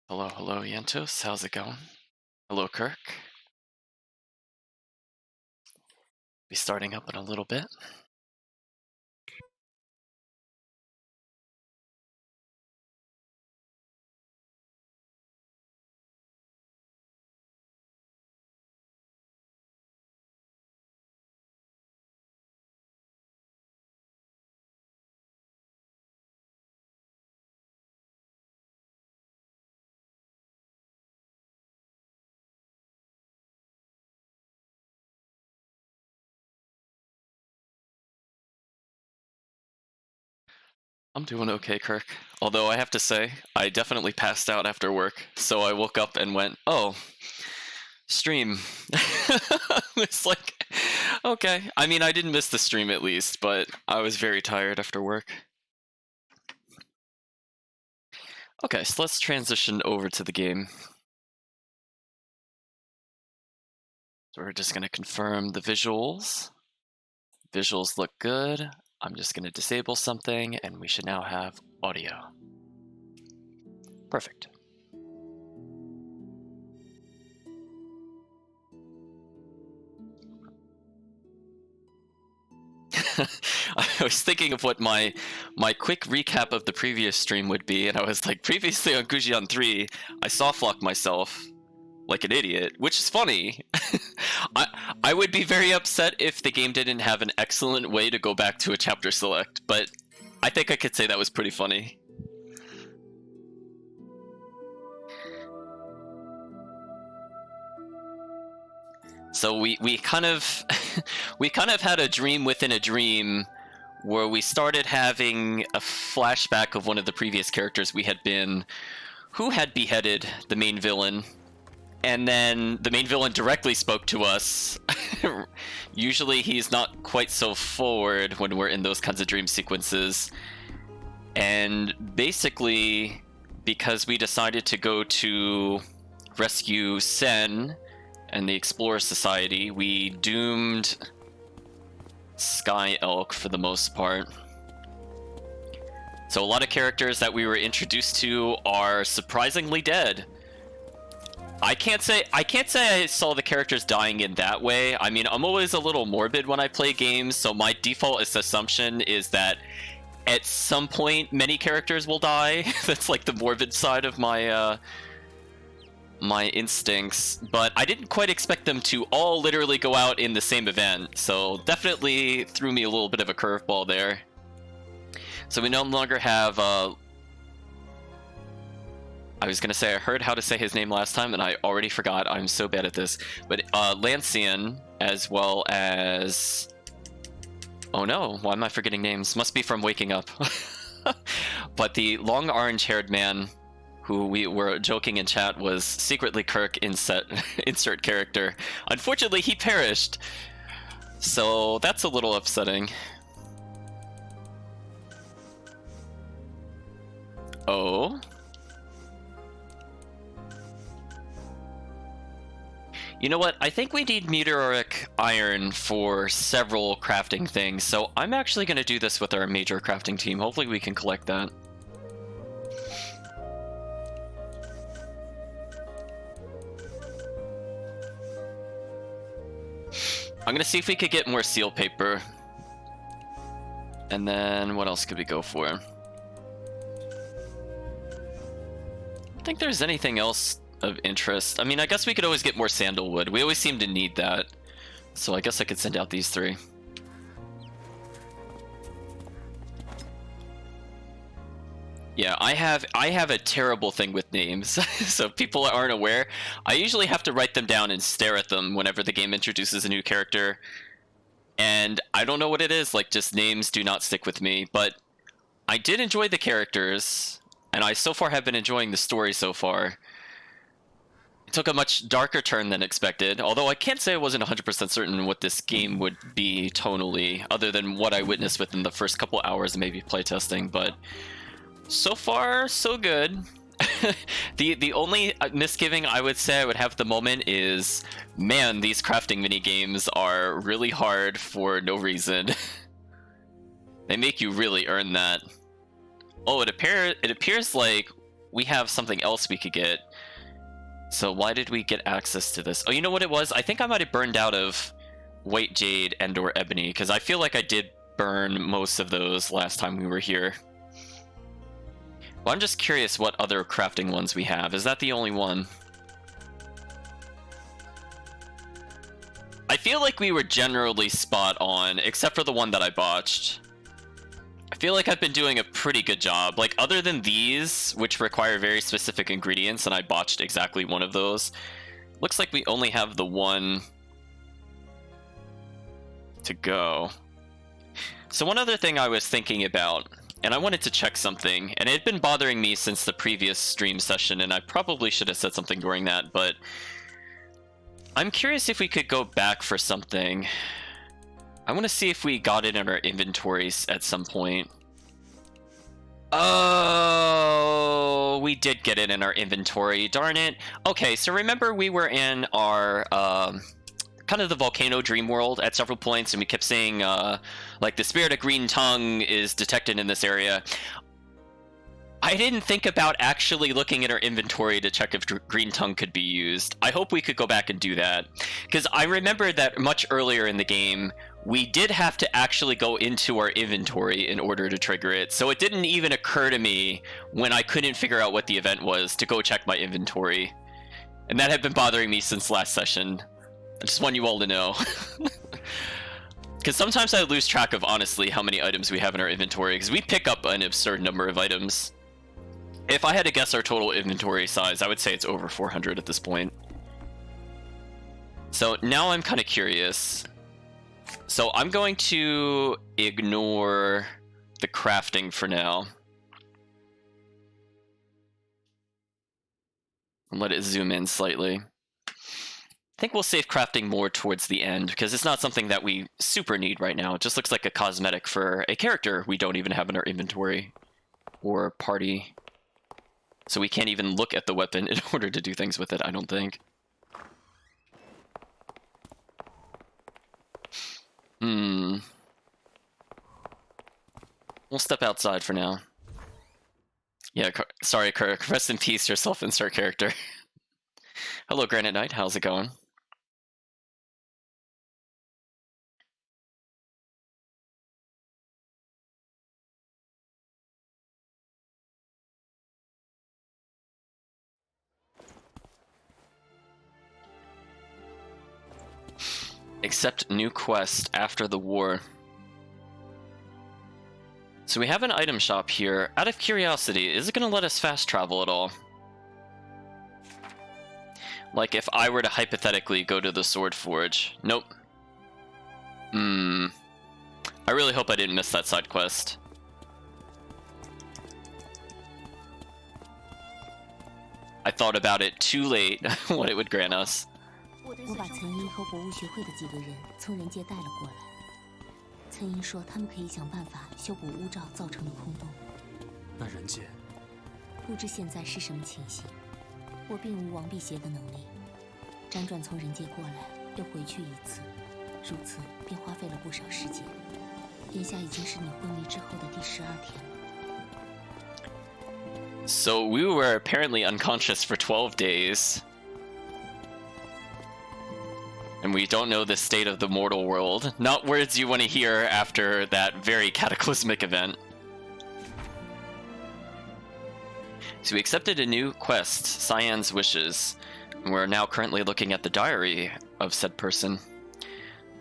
Hello, hello, Yentos. How's it going? Hello, Kirk. Be starting up in a little bit. I'm doing okay, Kirk. Although I have to say, I definitely passed out after work, so I woke up and went, oh, stream. It's like, okay. I mean, I didn't miss the stream at least, but I was very tired after work. Okay, so let's transition over to the game. So we're just going to confirm the visuals. Visuals look good. I'm just going to disable something, and we should now have audio. Perfect. I was thinking of what my quick recap of the previous stream would be, and I was like, previously on Gujian 3, I softlocked myself like an idiot, which is funny. I would be very upset if the game didn't have an excellent way to go back to a chapter select, but I think I could say that was pretty funny. So we kind of we kind of had a dream within a dream where we started having a flashback of one of the previous characters we had been, who had beheaded the main villain, and then the main villain directly spoke to us. Usually he's not quite so forward when we're in those kinds of dream sequences, and basically because we decided to go to rescue Sen and the Explorer Society, we doomed Sky Elk for the most part. So a lot of characters that we were introduced to are surprisingly dead. I can't say I saw the characters dying in that way. I mean, I'm always a little morbid when I play games, so my default assumption is that at some point many characters will die. That's like the morbid side of my my instincts, but I didn't quite expect them to all literally go out in the same event, so definitely threw me a little bit of a curveball there. So we no longer have I was gonna say I heard how to say his name last time and I already forgot. I'm so bad at this. But Lancian, as well as, oh no, why am I forgetting names? Must be from waking up. But the long orange-haired man, who we were joking in chat was secretly Kirk insert character. Unfortunately, he perished. So that's a little upsetting. Oh. You know what? I think we need meteoric iron for several crafting things, so I'm actually going to do this with our major crafting team. Hopefully we can collect that. I'm gonna see if we could get more seal paper. And then what else could we go for? I don't think there's anything else of interest. I mean, I guess we could always get more sandalwood. We always seem to need that. So I guess I could send out these three. Yeah, I have a terrible thing with names. So if people aren't aware, I usually have to write them down and stare at them whenever the game introduces a new character. And I don't know what it is, like just names do not stick with me, but I did enjoy the characters, and I so far have been enjoying the story so far. It took a much darker turn than expected, although I can't say I wasn't 100% certain what this game would be tonally, other than what I witnessed within the first couple hours of maybe playtesting, but so far, so good. The only misgiving I would say I would have at the moment is, man, these crafting mini games are really hard for no reason. They make you really earn that. Oh, it appears like we have something else we could get. So why did we get access to this? Oh, you know what it was? I think I might have burned out of White Jade and or Ebony, because I feel like I did burn most of those last time we were here. Well, I'm just curious what other crafting ones we have. Is that the only one? I feel like we were generally spot on, except for the one that I botched. I feel like I've been doing a pretty good job. Like, other than these, which require very specific ingredients, and I botched exactly one of those, looks like we only have the one to go. So one other thing I was thinking about, and I wanted to check something, and it had been bothering me since the previous stream session, and I probably should have said something during that, but I'm curious if we could go back for something. I want to see if we got it in our inventories at some point. Oh, we did get it in our inventory, darn it. Okay, so remember we were in our kind of the volcano dream world at several points, and we kept saying like the spirit of green tongue is detected in this area. I didn't think about actually looking at our inventory to check if green tongue could be used. I hope we could go back and do that, because I remember that much earlier in the game we did have to actually go into our inventory in order to trigger it, so it didn't even occur to me when I couldn't figure out what the event was to go check my inventory, and that had been bothering me since last session. I just want you all to know. Because sometimes I lose track of, honestly, how many items we have in our inventory, because we pick up an absurd number of items. If I had to guess our total inventory size, I would say it's over 400 at this point. So now I'm kind of curious. So I'm going to ignore the crafting for now. And let it zoom in slightly. I think we'll save crafting more towards the end, because it's not something that we super need right now. It just looks like a cosmetic for a character we don't even have in our inventory or party. So we can't even look at the weapon in order to do things with it, I don't think. We'll step outside for now. Yeah, sorry, Kirk. Rest in peace, your self-insert character. Hello, Granite Knight. How's it going? Accept new quest after the war. So we have an item shop here. Out of curiosity, is it going to let us fast travel at all? Like if I were to hypothetically go to the Sword Forge. Nope. I really hope I didn't miss that side quest. I thought about it too late, what it would grant us. 我把岑英和博物学会的几个人从人界带了过来。岑英说他们可以想办法修补巫罩造成的空洞。那人界，不知现在是什么情形。我并无王辟邪的能力，辗转从人界过来，又回去一次，如此便花费了不少时间。眼下已经是你昏迷之后的第12天了。 So we were apparently unconscious for 12 days. And we don't know the state of the mortal world. Not words you want to hear after that very cataclysmic event. So we accepted a new quest, Cyan's Wishes. And we're now currently looking at the diary of said person.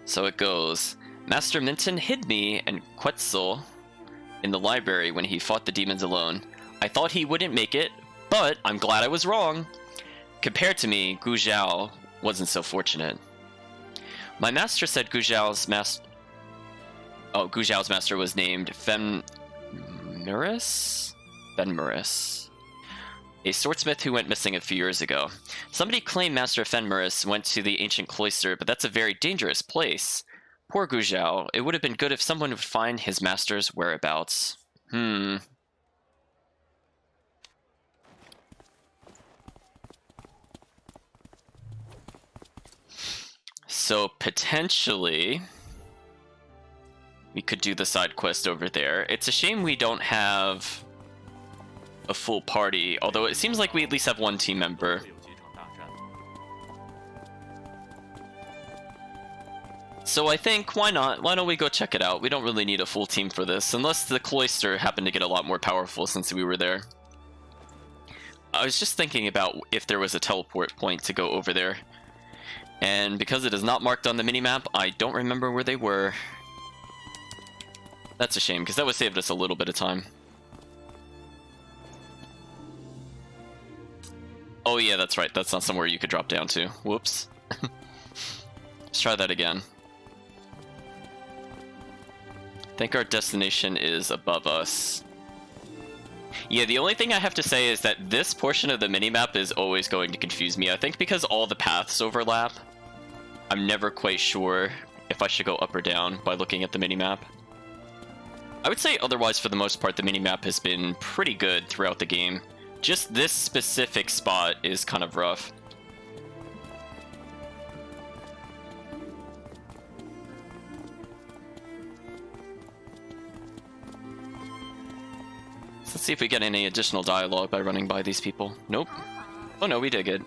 So it goes, Master Minton hid me and Quetzal in the library when he fought the demons alone. I thought he wouldn't make it, but I'm glad I was wrong. Compared to me, Gujian wasn't so fortunate. My master said Gujiao's master was named Fenris? A swordsmith who went missing a few years ago. Somebody claimed Master Fenris went to the ancient cloister, but that's a very dangerous place. Poor Gujian. It would have been good if someone would find his master's whereabouts. So potentially we could do the side quest over there. It's a shame we don't have a full party, although it seems like we at least have one team member. So I think, why not? Why don't we go check it out? We don't really need a full team for this, unless the cloister happened to get a lot more powerful since we were there. I was just thinking about if there was a teleport point to go over there. And because it is not marked on the minimap, I don't remember where they were. That's a shame, because that would save us a little bit of time. Oh yeah, that's right. That's not somewhere you could drop down to. Whoops. Let's try that again. I think our destination is above us. Yeah, the only thing I have to say is that this portion of the minimap is always going to confuse me. I think because all the paths overlap, I'm never quite sure if I should go up or down by looking at the minimap. I would say otherwise, for the most part, the minimap has been pretty good throughout the game. Just this specific spot is kind of rough. Let's see if we get any additional dialogue by running by these people. Nope. Oh no, we did good.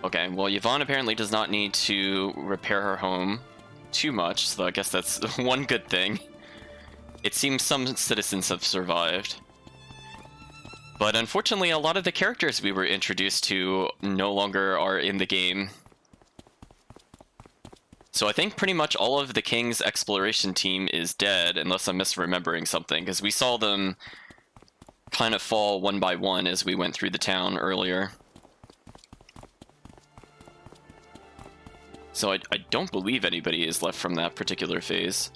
Okay, well, Yvonne apparently does not need to repair her home too much, so I guess that's one good thing. It seems some citizens have survived. But unfortunately, a lot of the characters we were introduced to no longer are in the game. So I think pretty much all of the King's exploration team is dead, unless I'm misremembering something, because we saw them kind of fall one by one as we went through the town earlier. So I don't believe anybody is left from that particular phase.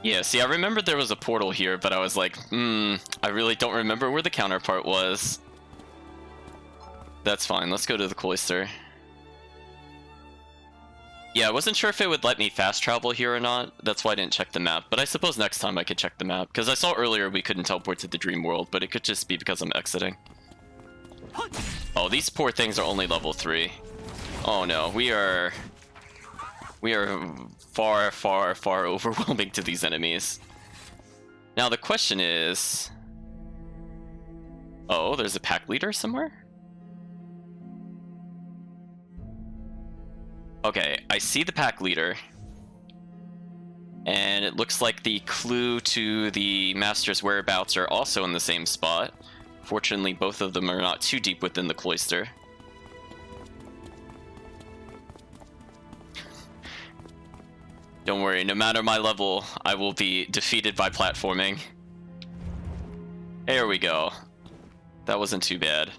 Yeah, see, I remembered there was a portal here, but I was like, I really don't remember where the counterpart was. That's fine, let's go to the cloister. Yeah, I wasn't sure if it would let me fast travel here or not. That's why I didn't check the map, but I suppose next time I could check the map. Because I saw earlier we couldn't teleport to the dream world, but it could just be because I'm exiting. Oh, these poor things are only level 3. Oh no, we are far, far, far overwhelming to these enemies. Now the question is... Oh, there's a pack leader somewhere? Okay, I see the pack leader. And it looks like the clue to the master's whereabouts are also in the same spot. Fortunately, both of them are not too deep within the cloister. Don't worry, no matter my level, I will be defeated by platforming. There we go. That wasn't too bad.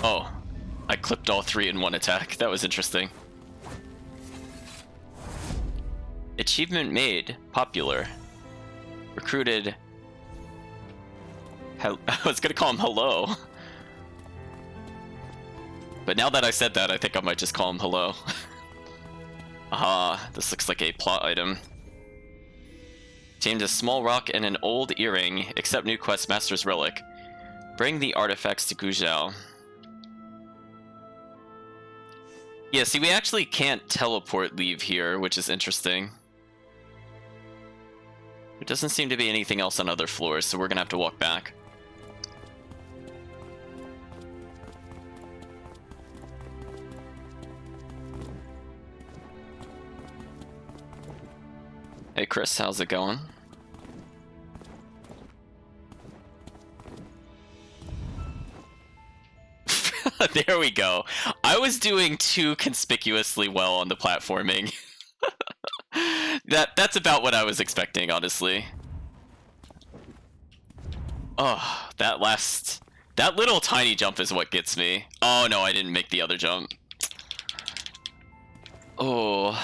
Oh, I clipped all 3 in one attack. That was interesting. Achievement made. Popular. Recruited. I was gonna call him hello. But now that I said that, I think I might just call him hello. Aha, this looks like a plot item. Tamed a small rock and an old earring. Accept new quest, Master's Relic. Bring the artifacts to Gujian. Yeah, see, we actually can't teleport leave here, which is interesting. There doesn't seem to be anything else on other floors, so we're gonna have to walk back. Hey Chris, how's it going? There we go. I was doing too conspicuously well on the platforming. That's about what I was expecting, honestly. Oh, that little tiny jump is what gets me. Oh no, I didn't make the other jump. Oh.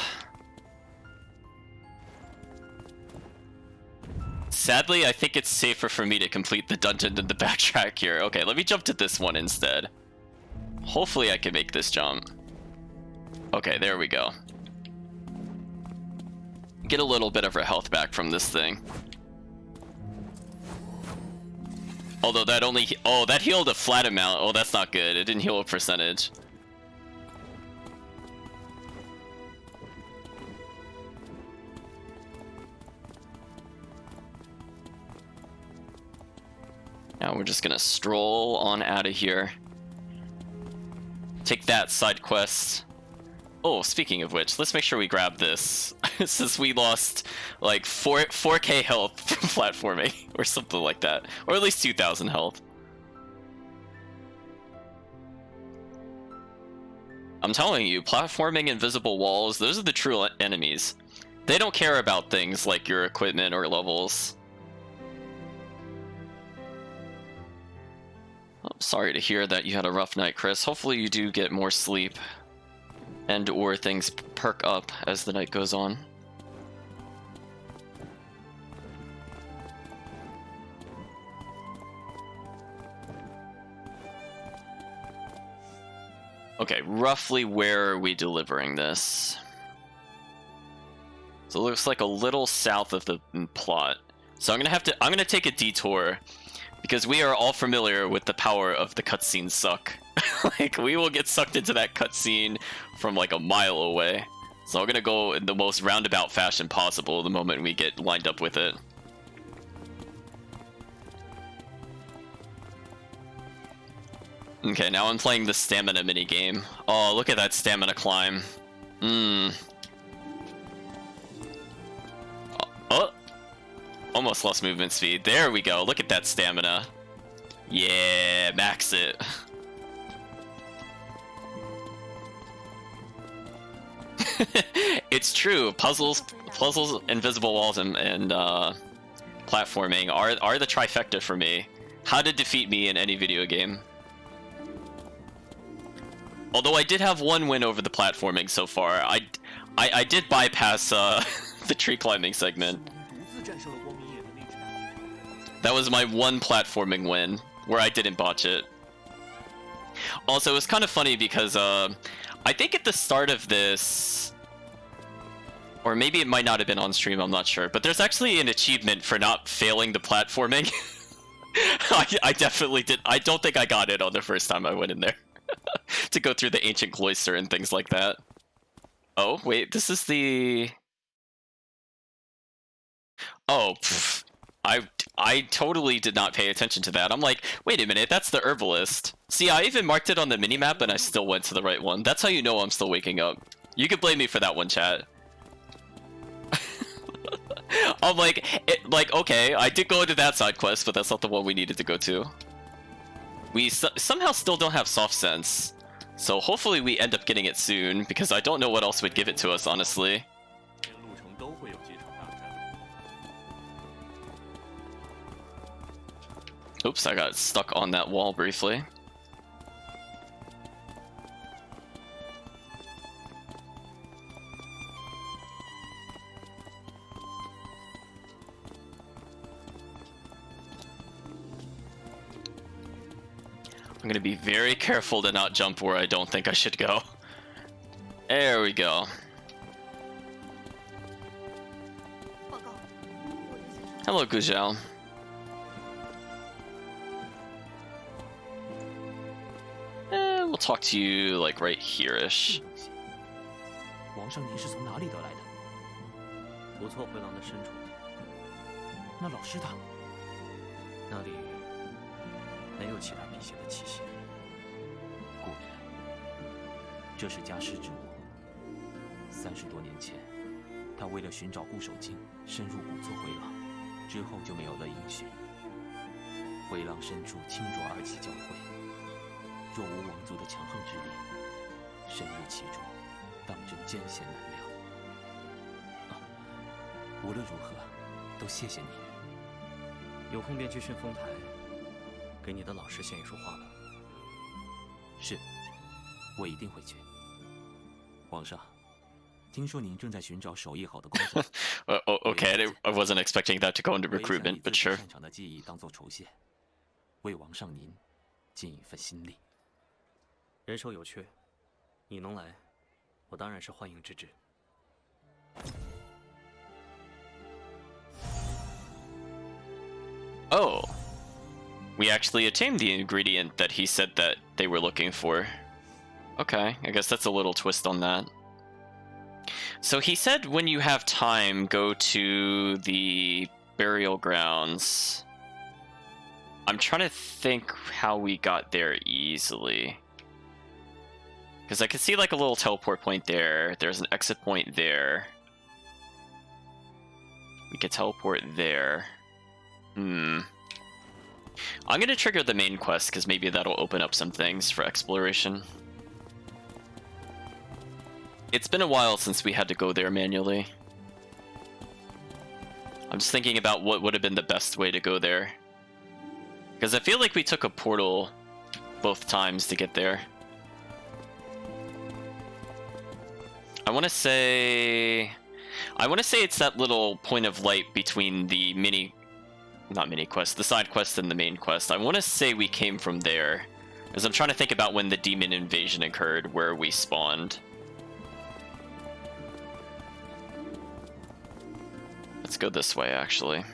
Sadly, I think it's safer for me to complete the dungeon than the backtrack here. Okay, let me jump to this one instead. Hopefully I can make this jump. Okay, there we go. Get a little bit of our health back from this thing. Although that only... Oh, that healed a flat amount. Oh, that's not good. It didn't heal a percentage. Now we're just gonna stroll on out of here. Take that side quest. Oh, speaking of which, let's make sure we grab this. Since we lost like 4k health from platforming or something like that. Or at least 2,000 health. I'm telling you, platforming, invisible walls, those are the true enemies. They don't care about things like your equipment or levels. I'm sorry to hear that you had a rough night, Chris. Hopefully you do get more sleep. And or things perk up as the night goes on. Okay, roughly where are we delivering this? So it looks like a little south of the plot. So I'm gonna take a detour because we are all familiar with the power of the cutscene suck. Like, we will get sucked into that cutscene from like a mile away. So I'm gonna go in the most roundabout fashion possible the moment we get lined up with it. Okay, now I'm playing the stamina minigame. Oh, look at that stamina climb. Oh, almost lost movement speed. There we go. Look at that stamina. Yeah, max it. It's true. Puzzles, invisible walls, and platforming are the trifecta for me. How to defeat me in any video game. Although I did have one win over the platforming so far. I did bypass the tree climbing segment. That was my one platforming win where I didn't botch it. Also, it was kind of funny because I think at the start of this, or maybe it might not have been on stream, I'm not sure, but there's actually an achievement for not failing the platforming. I definitely did. I don't think I got it on the first time I went in there. To go through the ancient cloister and things like that. Oh, wait, this is the... Oh, pff, I totally did not pay attention to that. I'm like, wait a minute, that's the herbalist. See, I even marked it on the minimap and I still went to the right one. That's how you know I'm still waking up. You can blame me for that one, chat. I'm like, okay, I did go into that side quest, but that's not the one we needed to go to. We somehow still don't have soft sense, so hopefully we end up getting it soon, because I don't know what else would give it to us, honestly. Oops, I got stuck on that wall briefly. I'm gonna be very careful to not jump where I don't think I should go. There we go. Hello, Gujian. We'll talk to you like right here-ish. 皇上，您是从哪里得来的？不错，回廊的深处。那老师他，那里没有其他辟邪的气息。固然，这是家师之物。30多年前，他为了寻找固守经，深入古座回廊，之后就没有了音讯。回廊深处清浊二气交汇。 若无王族的强横之力，深入其中，当真艰险难料。无论如何，都谢谢你。有空便去顺风台，给你的老师献一束花吧。是，我一定会去。皇上，听说您正在寻找手艺好的工作。Okay, I wasn't expecting that to go into 我也想以 recruitment, 自 but 己 sure. 擅长的技艺当做酬谢，为王上您尽一份心力。人手有缺，你能来，我当然是欢迎之至。 Oh, we actually attained the ingredient that he said that they were looking for. Okay, I guess that's a little twist on that. So he said when you have time, go to the burial grounds. I'm trying to think how we got there easily. Because I can see like a little teleport point there. There's an exit point there. We could teleport there. I'm gonna trigger the main quest because maybe that'll open up some things for exploration. It's been a while since we had to go there manually. I'm just thinking about what would have been the best way to go there. Because I feel like we took a portal both times to get there. I want to say it's that little point of light between the the side quest and the main quest. I want to say we came from there, as I'm trying to think about when the demon invasion occurred, where we spawned. Let's go this way, actually.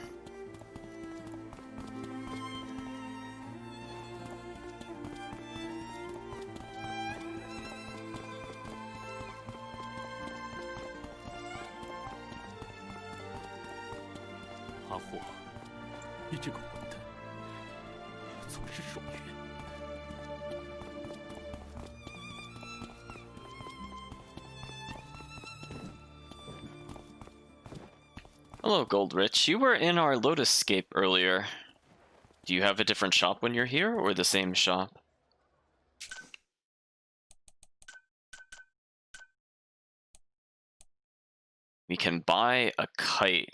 Hello, Goldrich. You were in our Lotus Scape earlier. Do you have a different shop when you're here, or the same shop? We can buy a kite.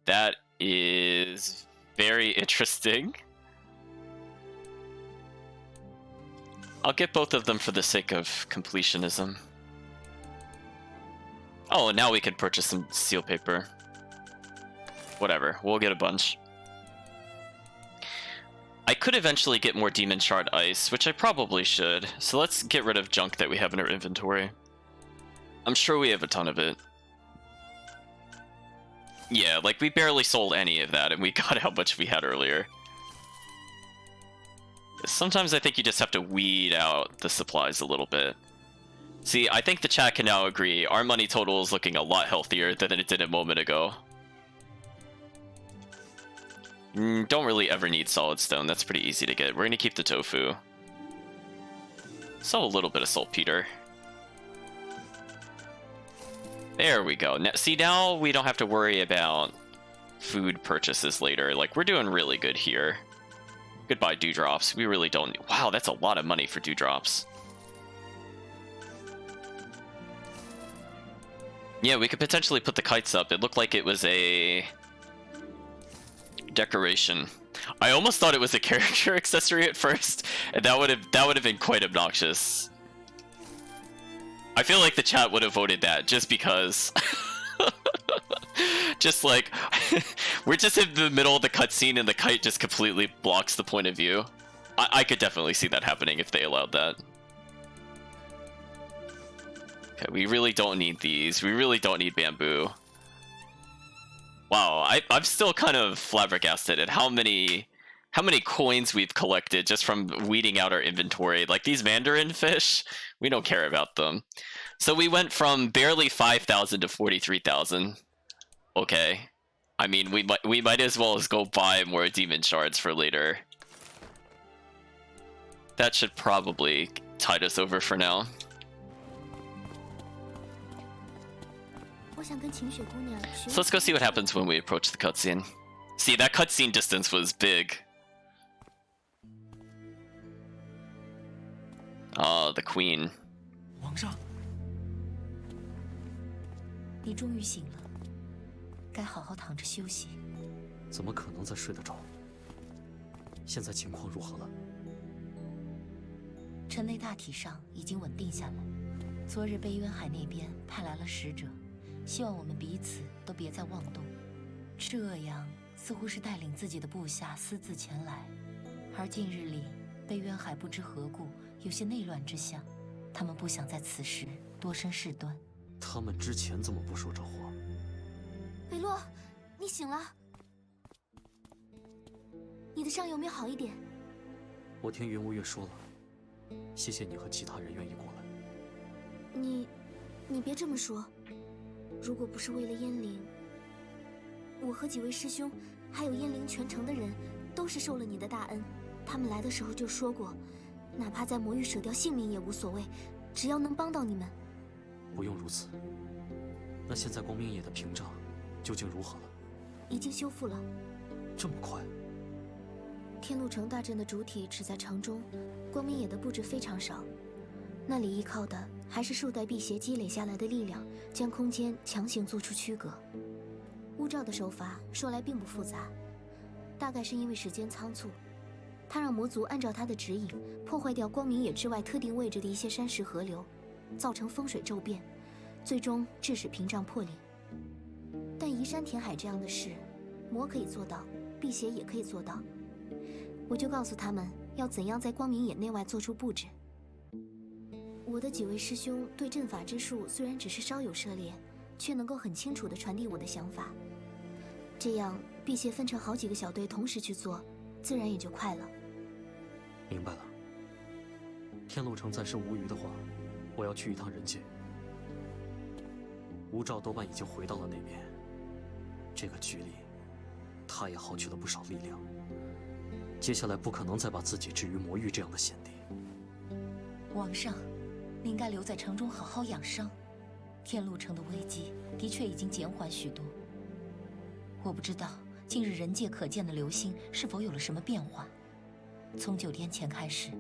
That is very interesting. I'll get both of them for the sake of completionism. Oh, and now we could purchase some seal paper. Whatever, we'll get a bunch. I could eventually get more Demon Shard Ice, which I probably should. So let's get rid of junk that we have in our inventory. I'm sure we have a ton of it. Yeah, like we barely sold any of that and we got how much we had earlier. Sometimes I think you just have to weed out the supplies a little bit. See, I think the chat can now agree, our money total is looking a lot healthier than it did a moment ago. Don't really ever need solid stone, that's pretty easy to get. We're gonna keep the tofu. Sell a little bit of saltpeter. There we go. Now, see, now we don't have to worry about food purchases later. Like, we're doing really good here. Goodbye, dewdrops. We really don't... Wow, that's a lot of money for dewdrops. Yeah, we could potentially put the kites up. It looked like it was a... decoration. I almost thought it was a character accessory at first, and that would have been quite obnoxious. I feel like the chat would have voted that just because. Just like we're just in the middle of the cutscene and the kite just completely blocks the point of view. I could definitely see that happening if they allowed that. Okay, we really don't need these. We really don't need bamboo. Wow, I'm still kind of flabbergasted at how many coins we've collected just from weeding out our inventory. Like these mandarin fish, we don't care about them. So we went from barely 5,000 to 43,000. Okay, I mean we might as well as go buy more demon shards for later. That should probably tide us over for now. So let's go see what happens when we approach the cutscene. See, that cutscene distance was big. Oh, the queen. 皇上，你终于醒了，该好好躺着休息。怎么可能再睡得着？现在情况如何了？城内大体上已经稳定下来，昨日悲渊海那边派来了使者，希望我们彼此都别再妄动。这样似乎是带领自己的部下私自前来，而近日里悲渊海不知何故有些内乱之象，他们不想在此时多生事端。他们之前怎么不说这话？北洛，你醒了？你的伤有没有好一点？我听云无月说了，谢谢你和其他人愿意过来。你别这么说。如果不是为了燕灵，我和几位师兄，还有燕灵全城的人，都是受了你的大恩。他们来的时候就说过，哪怕在魔域舍掉性命也无所谓，只要能帮到你们。不用如此。那现在光明野的屏障究竟如何了？已经修复了。这么快？天路城大阵的主体只在城中，光明野的布置非常少，那里依靠的还是数代辟邪积累下来的力量，将空间强行做出区隔。乌照的手法说来并不复杂，大概是因为时间仓促，他让魔族按照他的指引，破坏掉光明野之外特定位置的一些山石河流，造成风水骤变，最终致使屏障破裂。但移山填海这样的事，魔可以做到，辟邪也可以做到。我就告诉他们要怎样在光明野内外做出布置。我的几位师兄对阵法之术虽然只是稍有涉猎，却能够很清楚地传递我的想法。这样辟邪分成好几个小队同时去做，自然也就快了。明白了。天路城暂时无虞的话，我要去一趟人界。吴兆多半已经回到了那边，这个局里，他也耗去了不少力量。接下来不可能再把自己置于魔域这样的险地。王上，你应该留在城中好好养伤。天路城的危机的确已经减缓许多。我不知道近日人界可见的流星是否有了什么变化。从9天前开始，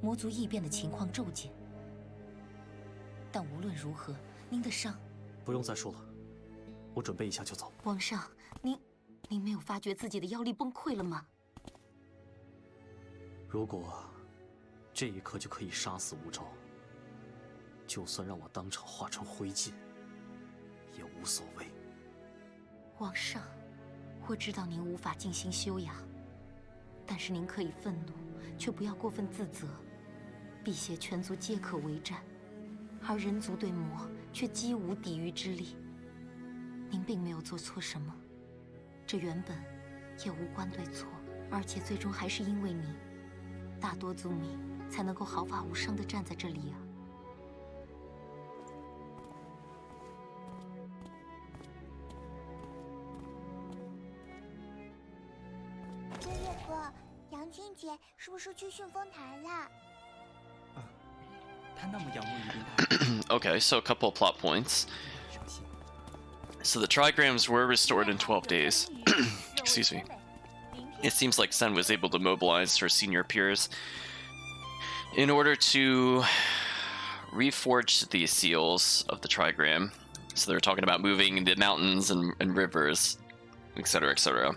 魔族异变的情况骤减。但无论如何，您的伤……不用再说了，我准备一下就走。王上，您没有发觉自己的妖力崩溃了吗？如果这一刻就可以杀死吴兆，就算让我当场化成灰烬，也无所谓。王上，我知道您无法静心修养，但是您可以愤怒，却不要过分自责。辟邪全族皆可为战，而人族对魔却几无抵御之力。您并没有做错什么，这原本也无关对错，而且最终还是因为你，大多族民才能够毫发无伤地站在这里啊。月月哥，杨青姐是不是去驯风台了？她那么仰慕于林大。 Okay, so a couple of plot points. So the trigrams were restored in 12 days. Excuse me. It seems like Sen was able to mobilize her senior peers in order to reforge the seals of the trigram. So they're talking about moving the mountains and rivers, etc., etc.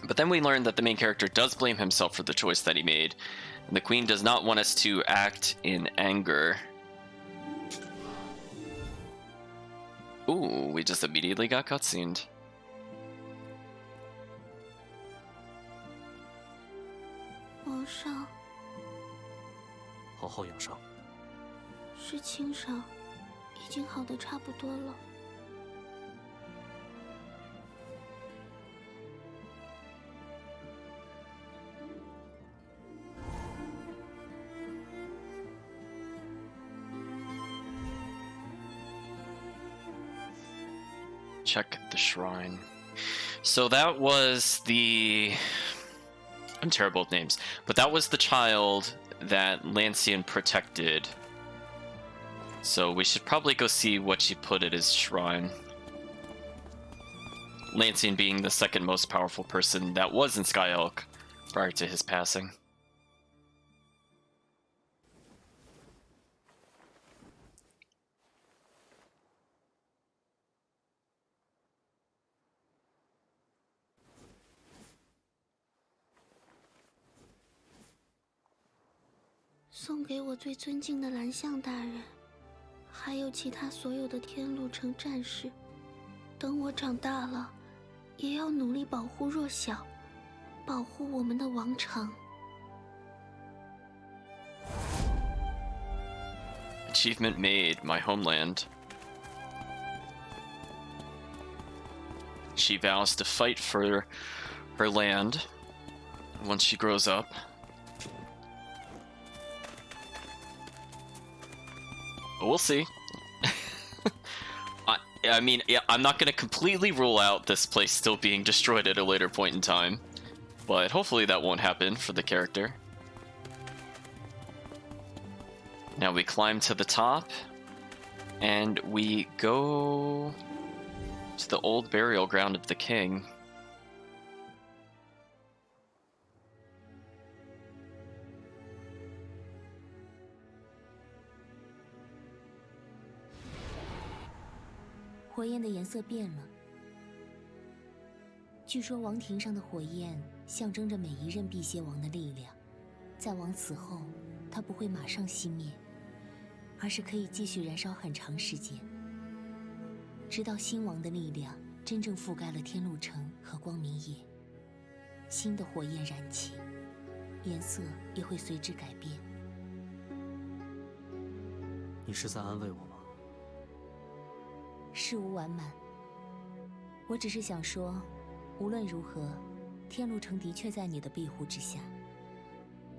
But then we learned that the main character does blame himself for the choice that he made, and the queen does not want us to act in anger. Ooh, we just immediately got cutscened. 皇上，好好养伤。是轻伤，已经好的差不多了。Check the shrine. So that was the... I'm terrible with names, but that was the child that Lancian protected. So we should probably go see what she put at his shrine. Lancian being the second most powerful person that was in Sky Elk prior to his passing.送给我最尊敬的蓝象大人，还有其他所有的天路城战士，等我长大了，也要努力保护弱小，保护我们的王城。Achievement made, my homeland. She vows to fight for her land once she grows up. We'll see. I mean, I'm not going to completely rule out this place still being destroyed at a later point in time, but hopefully that won't happen for the character. Now we climb to the top, and we go to the old burial ground of the king.火焰的颜色变了。据说王庭上的火焰象征着每一任辟邪王的力量，在王死后，它不会马上熄灭，而是可以继续燃烧很长时间，直到新王的力量真正覆盖了天路城和光明野，新的火焰燃起，颜色也会随之改变。你是在安慰我吗？事无完满，我只是想说，无论如何，天路城的确在你的庇护之下。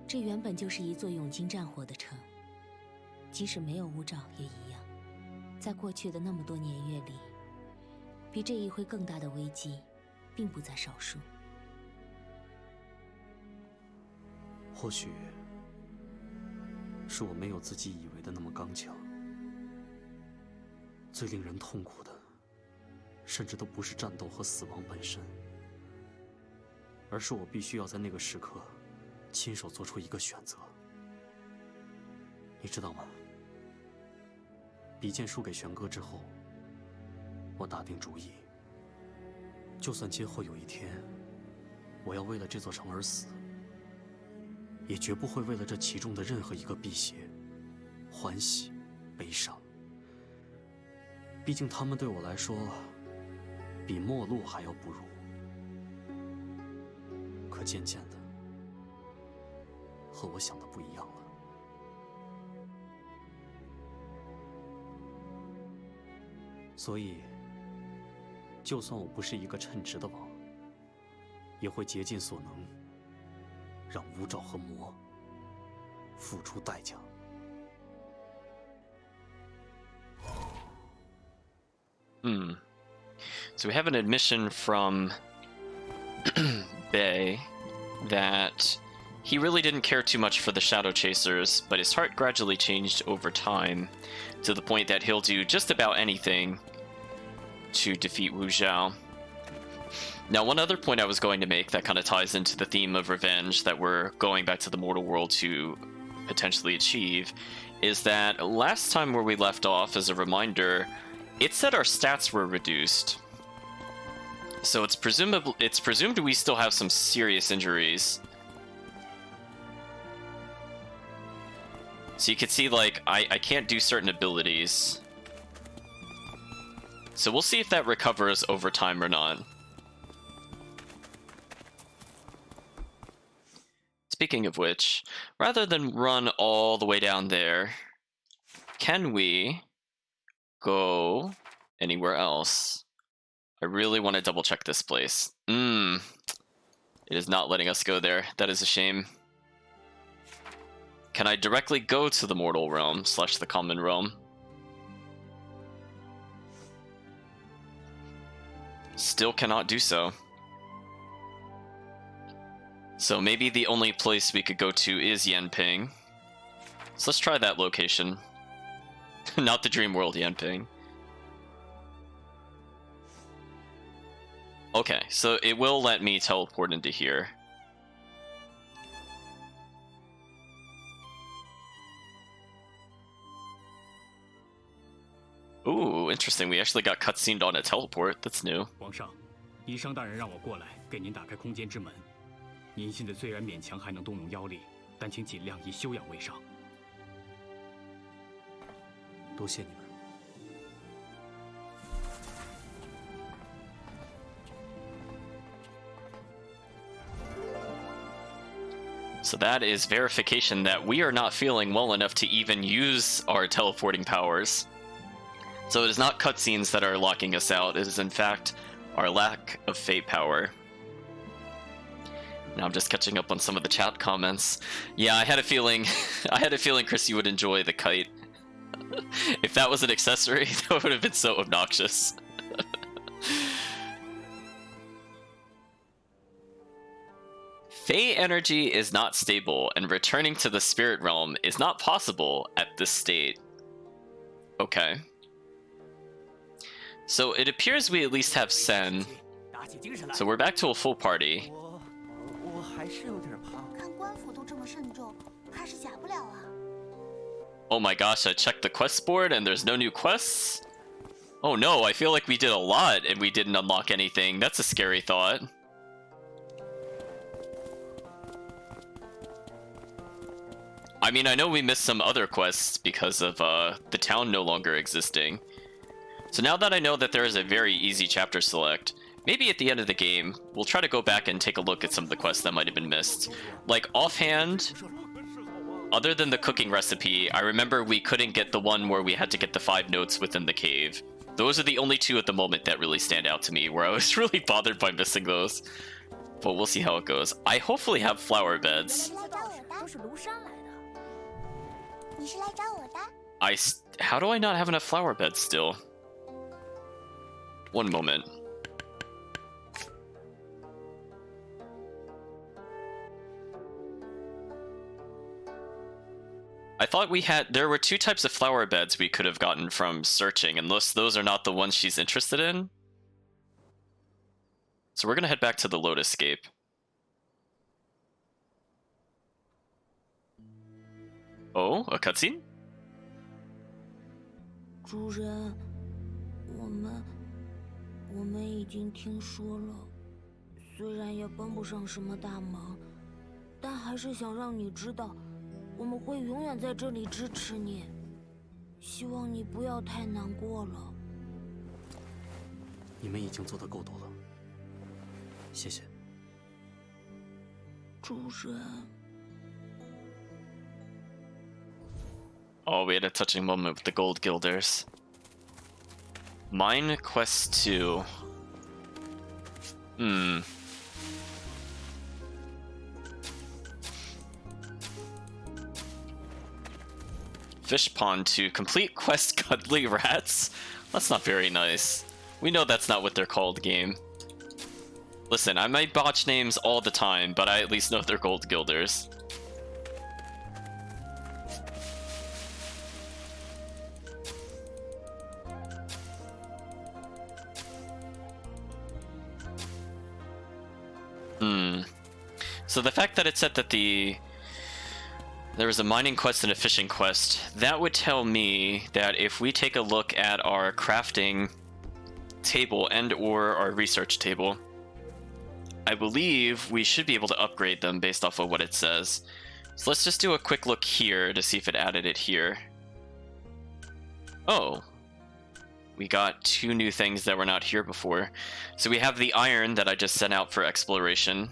这原本就是一座永经战火的城，即使没有乌爪也一样。在过去的那么多年月里，比这一回更大的危机，并不在少数。或许是我没有自己以为的那么刚强。最令人痛苦的，甚至都不是战斗和死亡本身，而是我必须要在那个时刻，亲手做出一个选择。你知道吗？比剑输给玄哥之后，我打定主意，就算今后有一天，我要为了这座城而死，也绝不会为了这其中的任何一个辟邪，欢喜、悲伤。毕竟他们对我来说，比末路还要不如。可渐渐的，和我想的不一样了。所以，就算我不是一个称职的王，也会竭尽所能，让无爪和魔付出代价。So we have an admission from Bei that he really didn't care too much for the Shadow Chasers, but his heart gradually changed over time to the point that he'll do just about anything to defeat Wu Zhao. Now, one other point I was going to make that kind of ties into the theme of revenge that we're going back to the mortal world to potentially achieve is that last time where we left off, as a reminder, it said our stats were reduced. So it's presumed we still have some serious injuries. So you can see, like, I can't do certain abilities. So we'll see if that recovers over time or not. Speaking of which, rather than run all the way down there, can we go anywhere else? I really want to double check this place. It is not letting us go there. That is a shame. Can I directly go to the mortal realm / the common realm? Still cannot do so. So maybe the only place we could go to is Yanping. So let's try that location. Not the dream world Yanping. Okay, so it will let me teleport into here. Ooh, interesting. We actually got cutscened on a teleport. That's new. 皇上，医生大人让我过来给您打开空间之门。您现在虽然勉强还能动用妖力，但请尽量以休养为上。多谢你们。So that is verification that we are not feeling well enough to even use our teleporting powers. So it is not cutscenes that are locking us out, it is in fact our lack of fate power. Now I'm just catching up on some of the chat comments. Yeah, I had a feeling Chris, you would enjoy the kite. If that was an accessory, that would have been so obnoxious. Fey energy is not stable, and returning to the spirit realm is not possible at this state. Okay. So it appears we at least have Sen. So we're back to a full party. 我还是有点怕。看官府都这么慎重，怕是假不了啊。 Oh my gosh, I checked the quest board and there's no new quests? Oh no, I feel like we did a lot and we didn't unlock anything. That's a scary thought. I mean, I know we missed some other quests because of the town no longer existing. So now that I know that there is a very easy chapter select, maybe at the end of the game, we'll try to go back and take a look at some of the quests that might have been missed. Like, offhand, other than the cooking recipe, I remember we couldn't get the one where we had to get the 5 notes within the cave. Those are the only 2 at the moment that really stand out to me, where I was really bothered by missing those. But we'll see how it goes. I hopefully have flower beds. 你是来找我的？ How do I not have enough flower beds still? One moment. I thought there were 2 types of flower beds we could have gotten from searching, unless those are not the ones she's interested in. So we're gonna head back to the Lotus Scape. Oh, a cutscene? 主人，我们已经听说了，虽然也帮不上什么大忙，但还是想让你知道，我们会永远在这里支持你。希望你不要太难过了。你们已经做得够多了，谢谢。主人。 Oh, we had a touching moment with the Gold Guilders. Mine Quest 2. Fish Pond 2. Complete quest Cuddly Rats? That's not very nice. We know that's not what they're called, game. Listen, I might botch names all the time, but I at least know they're Gold Guilders. So the fact that it said that there was a mining quest and a fishing quest, that would tell me that if we take a look at our crafting table and or our research table, I believe we should be able to upgrade them based off of what it says. So let's just do a quick look here to see if it added it here. Oh. We got 2 new things that were not here before. So we have the iron that I just sent out for exploration,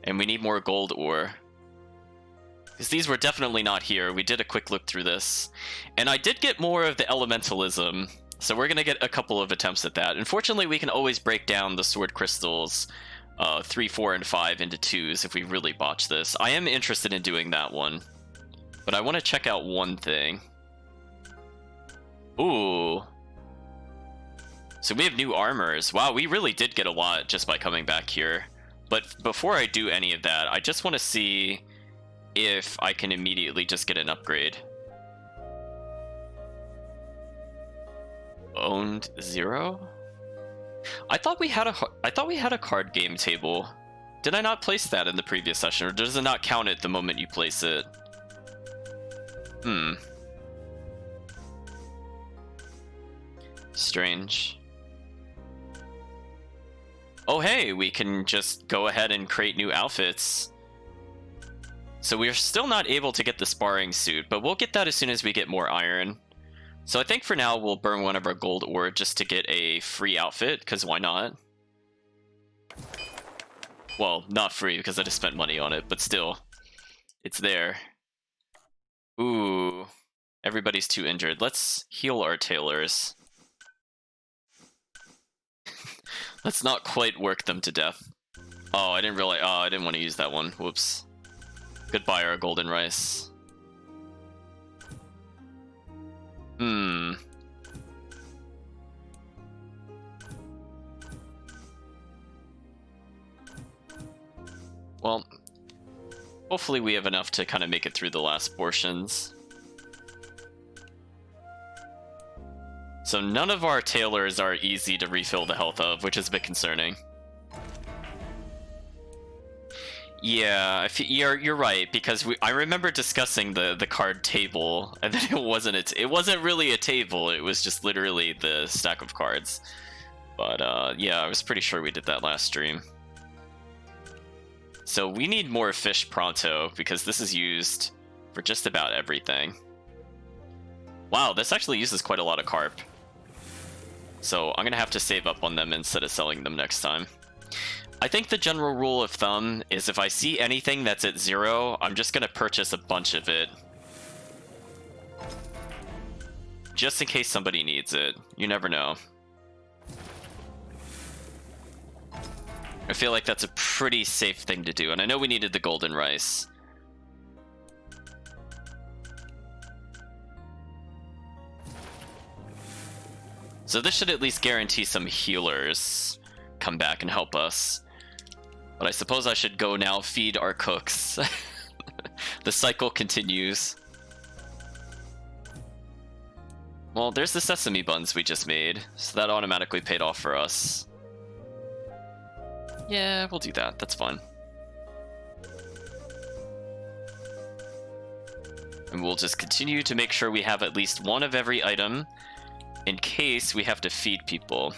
and we need more gold ore. Because these were definitely not here. We did a quick look through this. And I did get more of the elementalism, so we're going to get a couple of attempts at that. Unfortunately, we can always break down the sword crystals 3, 4, and 5 into 2s if we really botch this. I am interested in doing that one. But I want to check out one thing. Ooh. So we have new armors. Wow, we really did get a lot just by coming back here. But before I do any of that, I just want to see if I can immediately just get an upgrade. Owned 0? I thought we had a card game table. Did I not place that in the previous session, or does it not count it the moment you place it? Strange. Oh hey, we can just go ahead and create new outfits. So we're still not able to get the sparring suit, but we'll get that as soon as we get more iron. So I think for now we'll burn one of our gold ore just to get a free outfit, because why not? Well, not free because I just spent money on it, but still. It's there. Ooh. Everybody's too injured. Let's heal our tailors. Let's not quite work them to death. Oh, I didn't realize. Oh, I didn't want to use that one. Whoops. Goodbye, our golden rice. Well, hopefully we have enough to kind of make it through the last portions. So none of our tailors are easy to refill the health of, which is a bit concerning. Yeah, you're right, because I remember discussing the card table, and then it wasn't really a table. It was just literally the stack of cards. But yeah, I was pretty sure we did that last stream. So we need more fish pronto, because this is used for just about everything. Wow, this actually uses quite a lot of carp. So I'm gonna have to save up on them instead of selling them next time. I think the general rule of thumb is if I see anything that's at 0, I'm just gonna purchase a bunch of it. Just in case somebody needs it. You never know. I feel like that's a pretty safe thing to do, and I know we needed the golden rice. So this should at least guarantee some healers come back and help us. But I suppose I should go now feed our cooks. The cycle continues. Well, there's the sesame buns we just made, so that automatically paid off for us. Yeah, we'll do that. That's fun. And we'll just continue to make sure we have at least one of every item in case we have to feed people.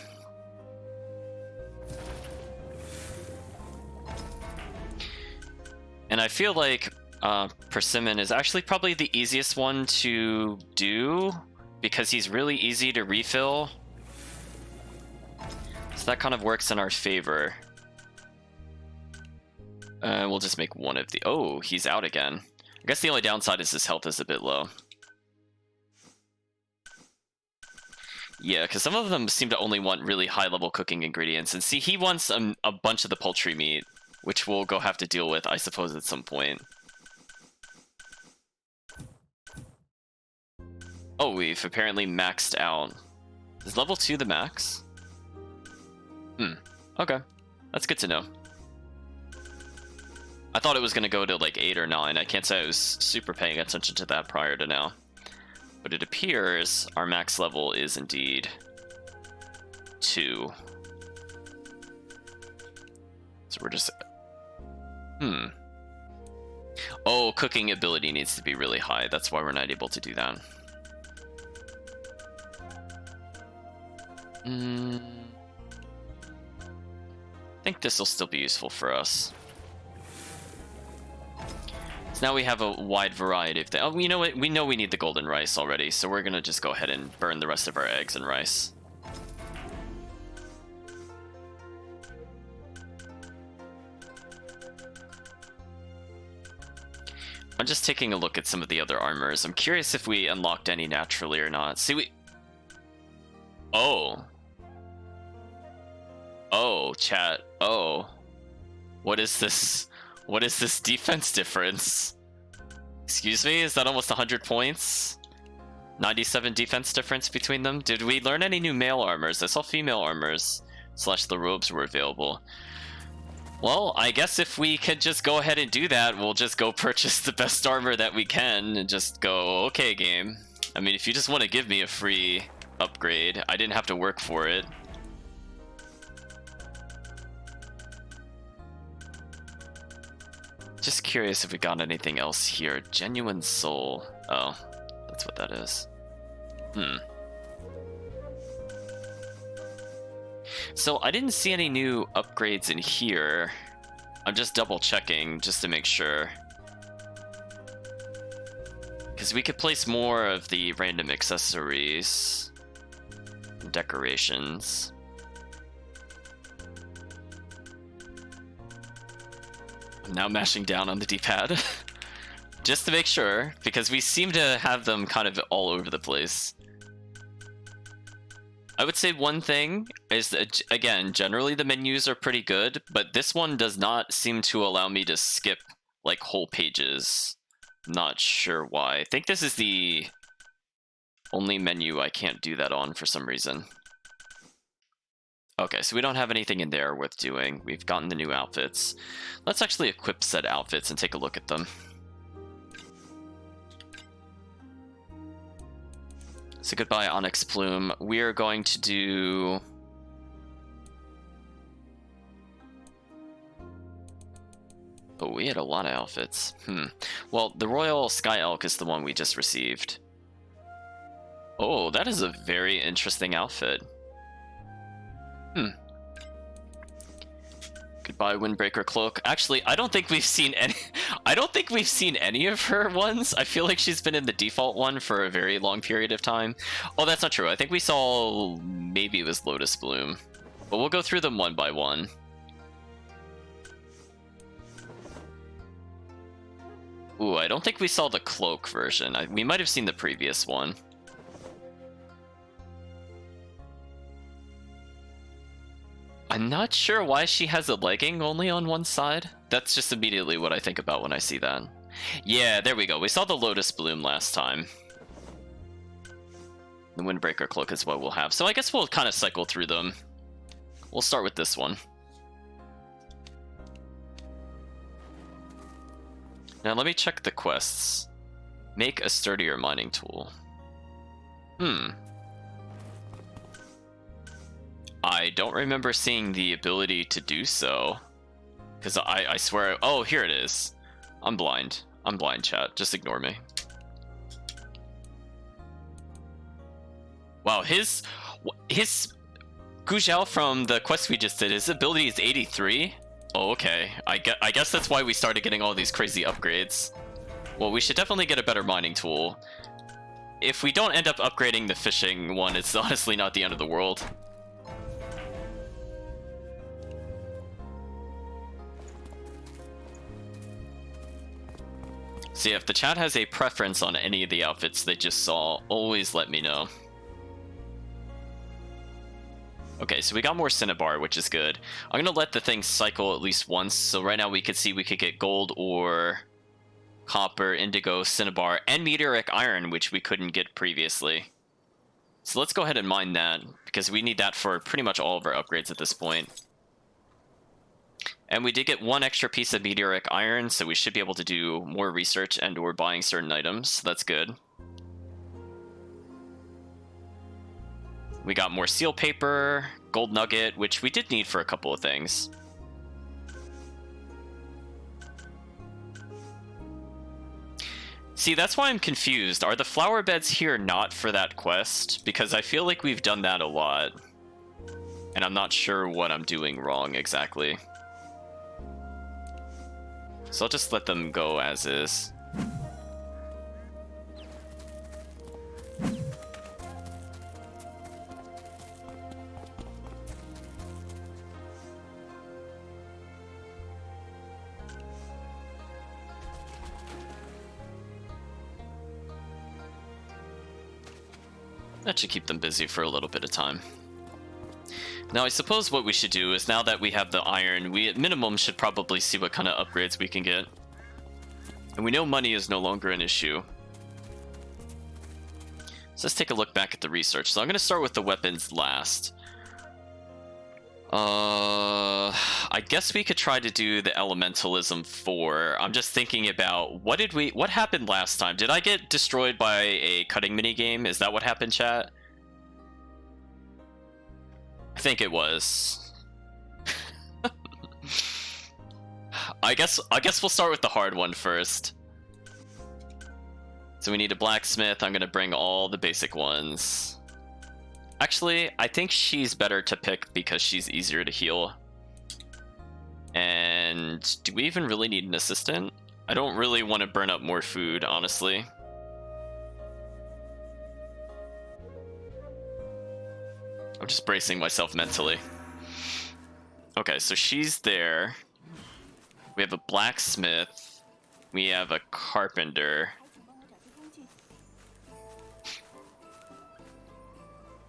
And I feel like Persimmon is actually probably the easiest one to do because he's really easy to refill. So that kind of works in our favor. We'll just make one of the... Oh, he's out again. I guess the only downside is his health is a bit low. Yeah, because some of them seem to only want really high-level cooking ingredients. And see, he wants a bunch of the poultry meat, which we'll go have to deal with, I suppose, at some point. Oh, we've apparently maxed out. Is level 2 the max? Okay. That's good to know. I thought it was going to go to like 8 or 9. I can't say I was super paying attention to that prior to now. But it appears our max level is indeed 2. So we're just... Oh, cooking ability needs to be really high. That's why we're not able to do that. I think this will still be useful for us. So now we have a wide variety of things. Oh, you know what? We know we need the golden rice already, so we're gonna just go ahead and burn the rest of our eggs and rice. I'm just taking a look at some of the other armors. I'm curious if we unlocked any naturally or not. See, we... Oh. Oh, chat. Oh. What is this? What is this defense difference? Excuse me? Is that almost 100 points? 97 defense difference between them? Did we learn any new male armors? I saw female armors / the robes were available. Well, I guess if we could just go ahead and do that, we'll just go purchase the best armor that we can and just go, okay, game. I mean, if you just want to give me a free upgrade, I didn't have to work for it. Just curious if we got anything else here. Genuine soul. Oh, that's what that is. So I didn't see any new upgrades in here. I'm just double checking just to make sure. Because we could place more of the random accessories and decorations. I'm now mashing down on the D-pad. just to make sure, because we seem to have them kind of all over the place. I would say one thing is that, again, generally the menus are pretty good, but this one does not seem to allow me to skip like whole pages. Not sure why. I think this is the only menu I can't do that on for some reason. Okay, so we don't have anything in there worth doing. We've gotten the new outfits. Let's actually equip said outfits and take a look at them. So goodbye, Onyx Plume. We are going to do... Oh, we had a lot of outfits. Well, the Royal Sky Elk is the one we just received. Oh, that is a very interesting outfit. Goodbye, Windbreaker Cloak. Actually, I don't think we've seen any... I don't think we've seen any of her ones. I feel like she's been in the default one for a very long period of time. Oh, that's not true. I think we saw... Maybe it was Lotus Bloom. But we'll go through them one by one. Ooh, I don't think we saw the cloak version. We might have seen the previous one. I'm not sure why she has a legging only on one side. That's just immediately what I think about when I see that. Yeah, there we go. We saw the Lotus Bloom last time. The Windbreaker Cloak is what we'll have. So I guess we'll kind of cycle through them. We'll start with this one. Now let me check the quests. Make a sturdier mining tool. I don't remember seeing the ability to do so. Because I swear... Oh, here it is. I'm blind. I'm blind, chat. Just ignore me. Wow, his Gujian from the quest we just did, his ability is 83? Oh, okay. I guess that's why we started getting all these crazy upgrades. Well, we should definitely get a better mining tool. If we don't end up upgrading the fishing one, it's honestly not the end of the world. So yeah, if the chat has a preference on any of the outfits they just saw, always let me know. Okay, so we got more Cinnabar, which is good. I'm gonna let the thing cycle at least once, so right now we could see we could get gold ore, copper, indigo, Cinnabar, and meteoric iron, which we couldn't get previously. So let's go ahead and mine that, because we need that for pretty much all of our upgrades at this point. And we did get one extra piece of meteoric iron, so we should be able to do more research and or buying certain items, so that's good. We got more seal paper, gold nugget, which we did need for a couple of things. See, that's why I'm confused. Are the flower beds here not for that quest? Because I feel like we've done that a lot. And I'm not sure what I'm doing wrong exactly. So I'll just let them go as is. That should keep them busy for a little bit of time. Now, I suppose what we should do is, now that we have the iron, we at minimum should probably see what kind of upgrades we can get. And we know money is no longer an issue. So let's take a look back at the research. So I'm going to start with the weapons last. I guess we could try to do the Elementalism 4. I'm just thinking about, what happened last time? Did I get destroyed by a cutting minigame? Is that what happened, chat? I think it was. I guess we'll start with the hard one first. So we need a blacksmith. I'm gonna bring all the basic ones. Actually, I think she's better to pick because she's easier to heal. And do we even really need an assistant? I don't really want to burn up more food, honestly. I'm just bracing myself mentally. Okay, so she's there. We have a blacksmith. We have a carpenter.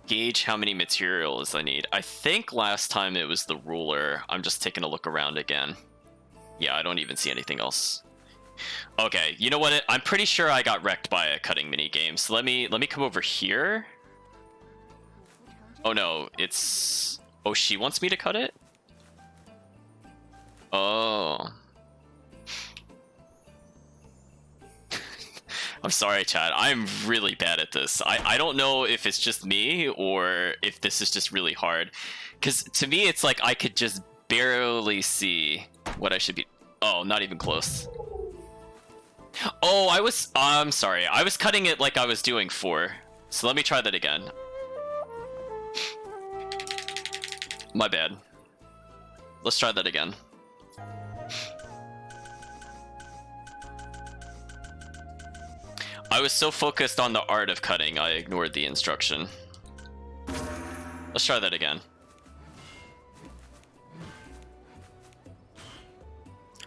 Gauge how many materials I need. I think last time it was the ruler. I'm just taking a look around again. Yeah, I don't even see anything else. Okay, you know what? I'm pretty sure I got wrecked by a cutting mini game. So let me come over here. Oh no, it's... Oh, she wants me to cut it? Oh. I'm sorry, chat. I'm really bad at this. I don't know if it's just me or if this is just really hard. Because to me, it's like I could just barely see what I should be... Oh, not even close. Oh, I'm sorry. I was cutting it like I was doing 4. So let me try that again. My bad. Let's try that again. I was so focused on the art of cutting, I ignored the instruction. Let's try that again.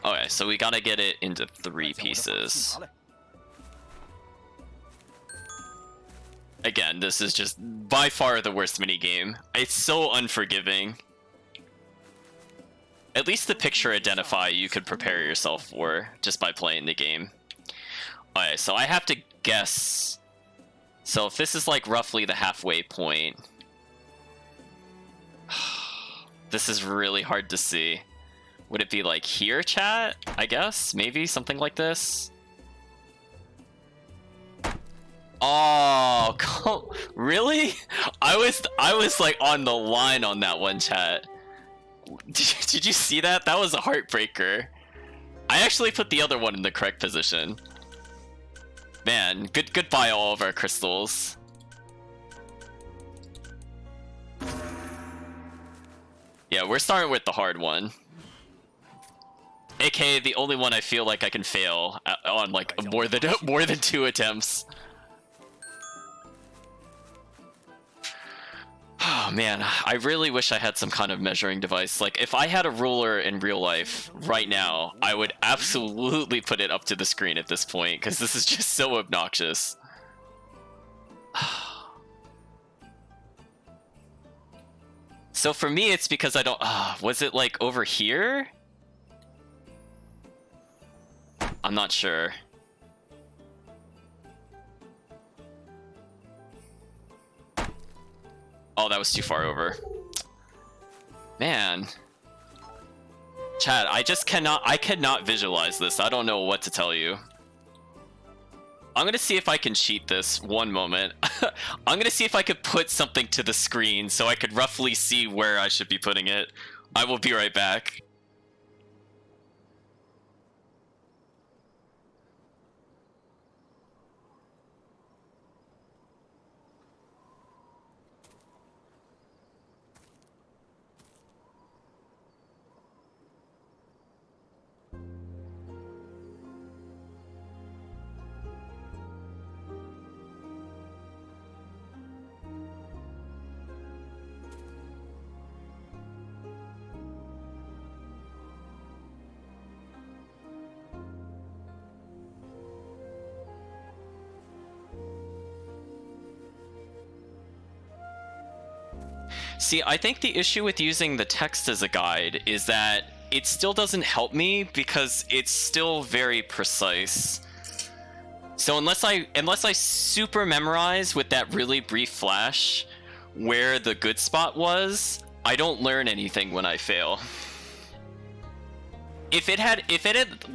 Okay, so we gotta get it into 3 pieces. Again, this is just by far the worst minigame. It's so unforgiving. At least the picture identify you could prepare yourself for just by playing the game. Okay, so I have to guess. So if this is like roughly the halfway point, this is really hard to see. Would it be like here, chat? I guess maybe something like this. Oh, really? I was like on the line on that one, chat. Did you see that? That was a heartbreaker. I actually put the other one in the correct position. Man, goodbye all of our crystals. Yeah, we're starting with the hard one. AKA the only one I feel like I can fail on like more than 2 attempts. Oh man, I really wish I had some kind of measuring device. Like, if I had a ruler in real life right now, I would absolutely put it up to the screen at this point, because this is just so obnoxious. So for me, it's because I don't... was it like over here? I'm not sure. Oh, that was too far over. Man. Chat, I cannot visualize this. I don't know what to tell you. I'm gonna see if I can cheat this one moment. I'm gonna see if I could put something to the screen so I could roughly see where I should be putting it. I will be right back. See, I think the issue with using the text as a guide is that it still doesn't help me because it's still very precise. So unless I super memorize with that really brief flash where the good spot was, I don't learn anything when I fail. If it had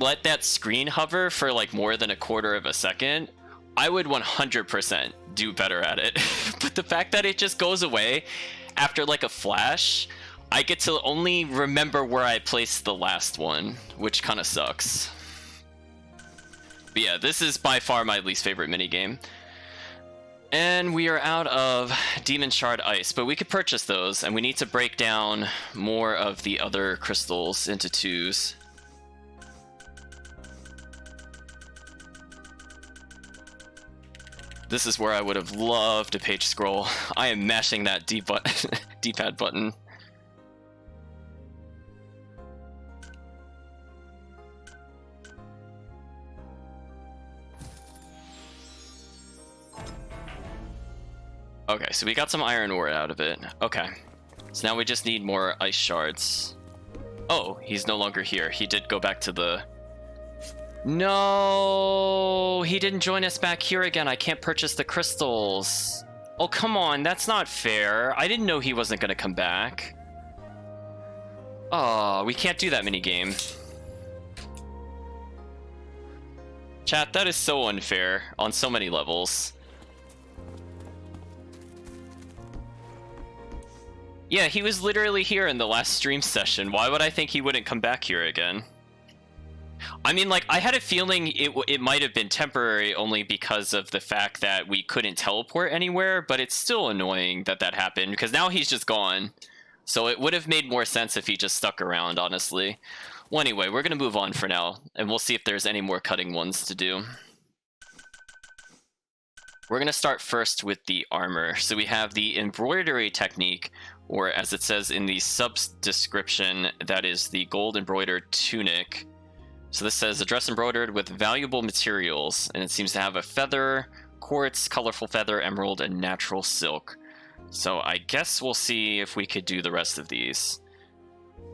let that screen hover for like more than 1/4 of a second, I would 100% do better at it. But the fact that it just goes away after like a flash, I get to only remember where I placed the last one, which kind of sucks. But yeah, this is by far my least favorite minigame. And we are out of Demon Shard Ice, but we could purchase those, and we need to break down more of the other crystals into 2s. This is where I would have loved to page scroll. I am mashing that D-pad button. Okay, so we got some iron ore out of it. Okay. So now we just need more ice shards. Oh, he's no longer here. He did go back to the... No! He didn't join us back here again. I can't purchase the crystals. Oh, come on. That's not fair. I didn't know he wasn't going to come back. Oh, we can't do that minigame. Chat, that is so unfair on so many levels. Yeah, he was literally here in the last stream session. Why would I think he wouldn't come back here again? I mean, like, I had a feeling it might have been temporary only because of the fact that we couldn't teleport anywhere, but it's still annoying that that happened, because now he's just gone. So it would have made more sense if he just stuck around, honestly. Well, anyway, we're going to move on for now, and we'll see if there's any more cutting ones to do. We're going to start first with the armor. So we have the embroidery technique, or as it says in the sub-description, that is the gold embroidered tunic. So this says a dress embroidered with valuable materials, and it seems to have a feather, quartz, colorful feather, emerald, and natural silk. So I guess we'll see if we could do the rest of these.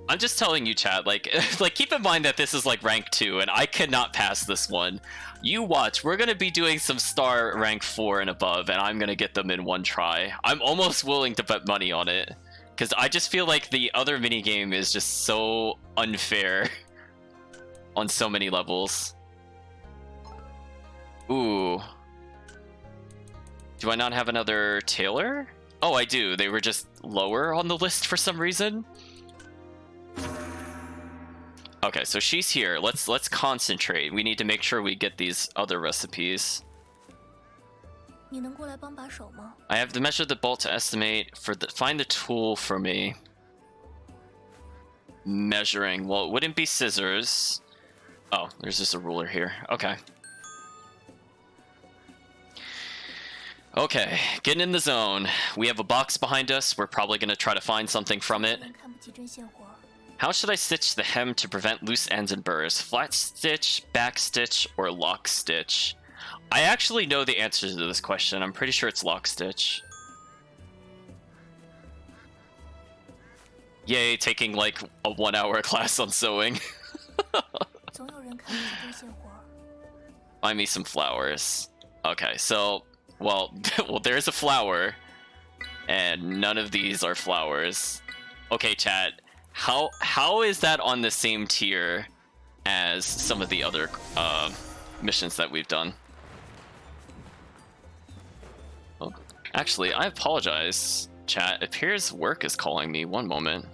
I'm just telling you, chat, like keep in mind that this is like rank 2, and I cannot pass this one. You watch, we're gonna be doing some star rank 4 and above, and I'm gonna get them in one try. I'm almost willing to bet money on it, because I just feel like the other minigame is just so unfair on so many levels. Ooh. Do I not have another tailor? Oh, I do. They were just lower on the list for some reason. Okay, so she's here. Let's concentrate. We need to make sure we get these other recipes. 你能过来帮把手吗？ I have to measure the bolt to estimate for the find the tool for me. Measuring. Well, it wouldn't be scissors. Oh, there's just a ruler here. Okay. Okay, getting in the zone. We have a box behind us. We're probably going to try to find something from it. 看不起针线活儿。 How should I stitch the hem to prevent loose ends and burrs? Flat stitch, back stitch, or lock stitch? I actually know the answer to this question. I'm pretty sure it's lock stitch. Yay, taking like a 1-hour class on sewing. 总有人看不起针线活儿。 Find me some flowers. Okay, so, well, well, there's a flower, and none of these are flowers. Okay, chat. How is that on the same tier as some of the other missions that we've done? Oh, actually, I apologize, chat. It appears work is calling me. One moment.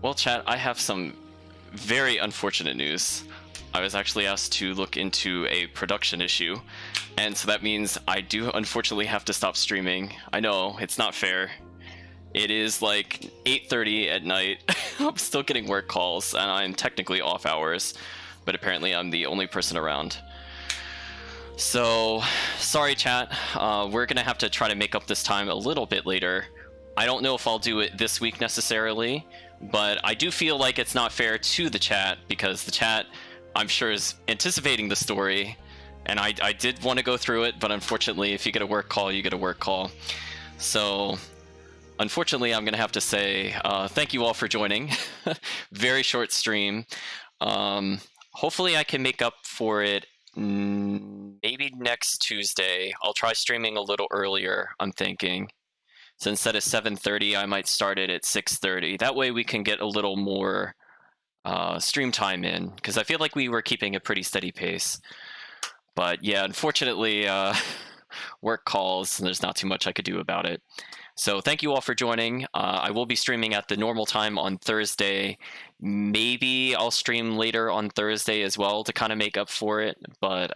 Well, chat, I have some very unfortunate news. I was actually asked to look into a production issue, and so that means I do unfortunately have to stop streaming. I know, it's not fair. It is like 8:30 at night. I'm still getting work calls, and I'm technically off hours, but apparently I'm the only person around. So, sorry chat, we're gonna have to try to make up this time a little bit later. I don't know if I'll do it this week necessarily, but I do feel like it's not fair to the chat, because the chat, I'm sure, is anticipating the story, and I did want to go through it, but unfortunately, if you get a work call, you get a work call. So, unfortunately, I'm gonna have to say thank you all for joining. Very short stream. Hopefully I can make up for it maybe next Tuesday. I'll try streaming a little earlier, I'm thinking. So instead of 7:30, I might start it at 6:30. That way we can get a little more stream time in, because I feel like we were keeping a pretty steady pace. But yeah, unfortunately, work calls, and there's not too much I could do about it. So thank you all for joining. I will be streaming at the normal time on Thursday. Maybe I'll stream later on Thursday as well to kind of make up for it. But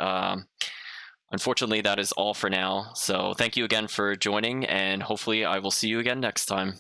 unfortunately, that is all for now. So thank you again for joining, and hopefully I will see you again next time.